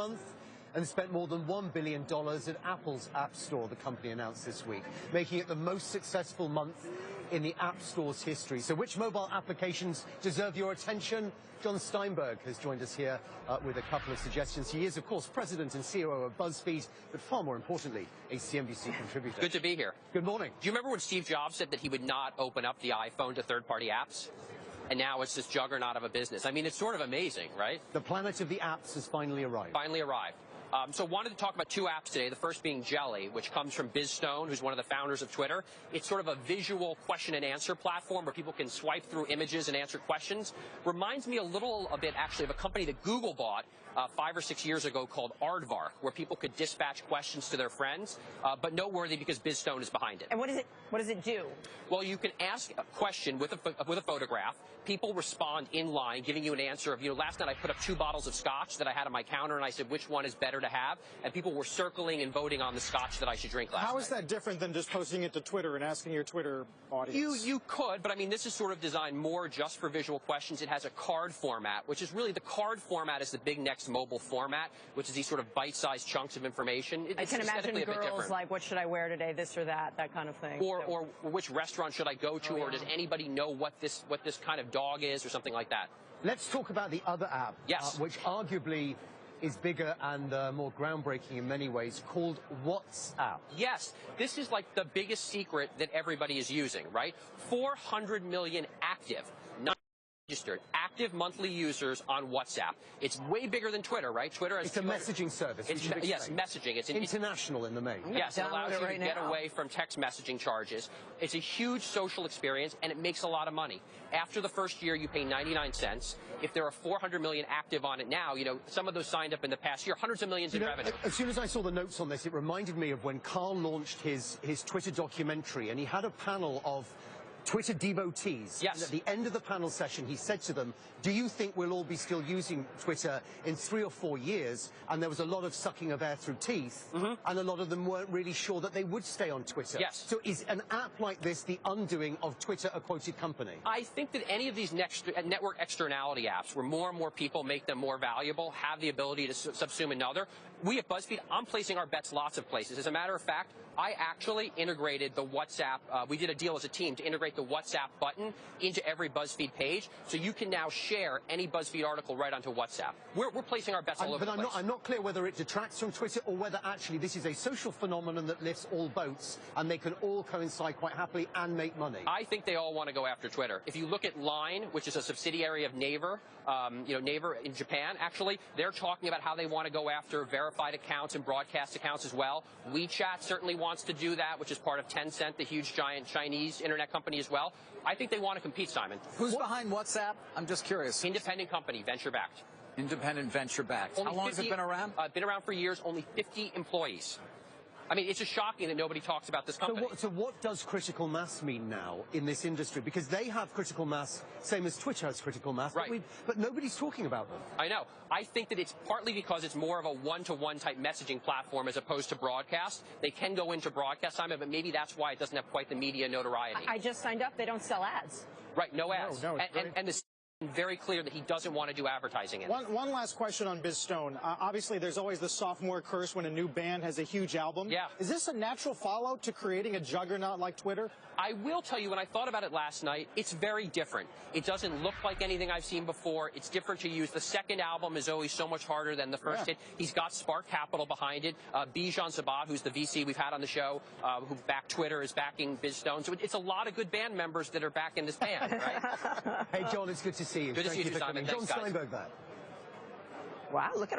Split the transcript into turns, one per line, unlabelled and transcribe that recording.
month and spent more than $1 billion at Apple's App Store, the company announced this week, making it the most successful month in the App Store's history. So which mobile applications deserve your attention? John Steinberg has joined us here with a couple of suggestions. He is, of course, president and CEO of BuzzFeed, but far more importantly, a CNBC contributor.
Good to be here.
Good morning.
Do you remember when Steve Jobs said that he would not open up the iPhone to third-party apps? And now it's this juggernaut of a business. I mean, it's sort of amazing, right?
The planet of the apps has finally arrived.
Finally arrived. So wanted to talk about two apps today, the first being Jelly, which comes from Biz Stone, who's one of the founders of Twitter. It's sort of a visual question and answer platform where people can swipe through images and answer questions. Reminds me a bit, actually, of a company that Google bought 5 or 6 years ago called Aardvark, where people could dispatch questions to their friends, but noteworthy because Biz Stone is behind it.
And what does it do?
Well, you can ask a question with a photograph. People respond in line, giving you an answer of, last night I put up 2 bottles of scotch that I had on my counter, and I said, which one is better to have? And people were circling and voting on the scotch that I should drink last night.
How is that different than just posting it to Twitter and asking your Twitter audience?
You could, but I mean, this is sort of designed more just for visual questions. It has a card format, which is really the card format is the big next mobile format, which is these sort of bite-sized chunks of information.
I can imagine girls like, what should I wear today, this or that kind of thing.
Or which restaurant should I go to, or does anybody know what this kind of dog is, or something like that.
Let's talk about the other app, which arguably is bigger and more groundbreaking in many ways, called WhatsApp.
Yes, this is like the biggest secret that everybody is using, right? 400 million active, not registered, active monthly users on WhatsApp. It's way bigger than Twitter, right? Twitter has
it's a messaging service.
Yes, messaging. It's
international in the main.
Yes, it allows you to get away from text messaging charges. It's a huge social experience, and it makes a lot of money. After the first year, you pay 99 cents. If there are 400 million active on it now, some of those signed up in the past year, hundreds of millions in revenue.
As soon as I saw the notes on this, it reminded me of when Carl launched his Twitter documentary, and he had a panel of Twitter devotees.
Yes.
And at the end of the panel session, he said to them, do you think we'll all be still using Twitter in 3 or 4 years? And there was a lot of sucking of air through teeth, and a lot of them weren't really sure that they would stay on Twitter.
Yes.
So is an app like this the undoing of Twitter, a quoted company?
I think that any of these network externality apps, where more and more people make them more valuable, have the ability to subsume another. We at BuzzFeed, I'm placing our bets lots of places. As a matter of fact, I actually integrated the WhatsApp. We did a deal as a team to integrate the WhatsApp button into every BuzzFeed page, so you can now share any BuzzFeed article right onto WhatsApp. We're placing our bets all over the place.
But I'm not clear whether it detracts from Twitter or whether actually this is a social phenomenon that lifts all boats and they can all coincide quite happily and make money.
I think they all want to go after Twitter. If you look at Line, which is a subsidiary of Naver, Naver in Japan, actually, they're talking about how they want to go after verified accounts and broadcast accounts as well. WeChat certainly wants to do that, which is part of Tencent, the huge giant Chinese internet company as well. I think they want to compete, Simon.
Who's behind WhatsApp? I'm just curious.
Independent company, venture-backed.
Independent venture-backed. How long has it been around?
Been around for years, only 50 employees. I mean, it's just shocking that nobody talks about this company.
So what does critical mass mean now in this industry? Because they have critical mass, same as Twitter has critical mass,
right.
but nobody's talking about them.
I know. I think that it's partly because it's more of a one-to-one type messaging platform as opposed to broadcast. They can go into broadcast, Simon, but maybe that's why it doesn't have quite the media notoriety.
I just signed up. They don't sell ads.
Right, no ads.
No,
and this very clear that he doesn't want to do advertising in it.
One last question on Biz Stone. Obviously, there's always the sophomore curse when a new band has a huge album.
Yeah.
Is this a natural follow to creating a juggernaut like Twitter?
I will tell you, when I thought about it last night, it's very different. It doesn't look like anything I've seen before. It's different to use. The second album is always so much harder than the first hit. He's got Spark Capital behind it. Bijan Sabat, who's the VC we've had on the show, who backed Twitter, is backing Biz Stone. So it's a lot of good band members that are back in this band, right?
Hey, John, it's good to see you.
Good to see you, Simon.
John Steinberg there.
Wow, look at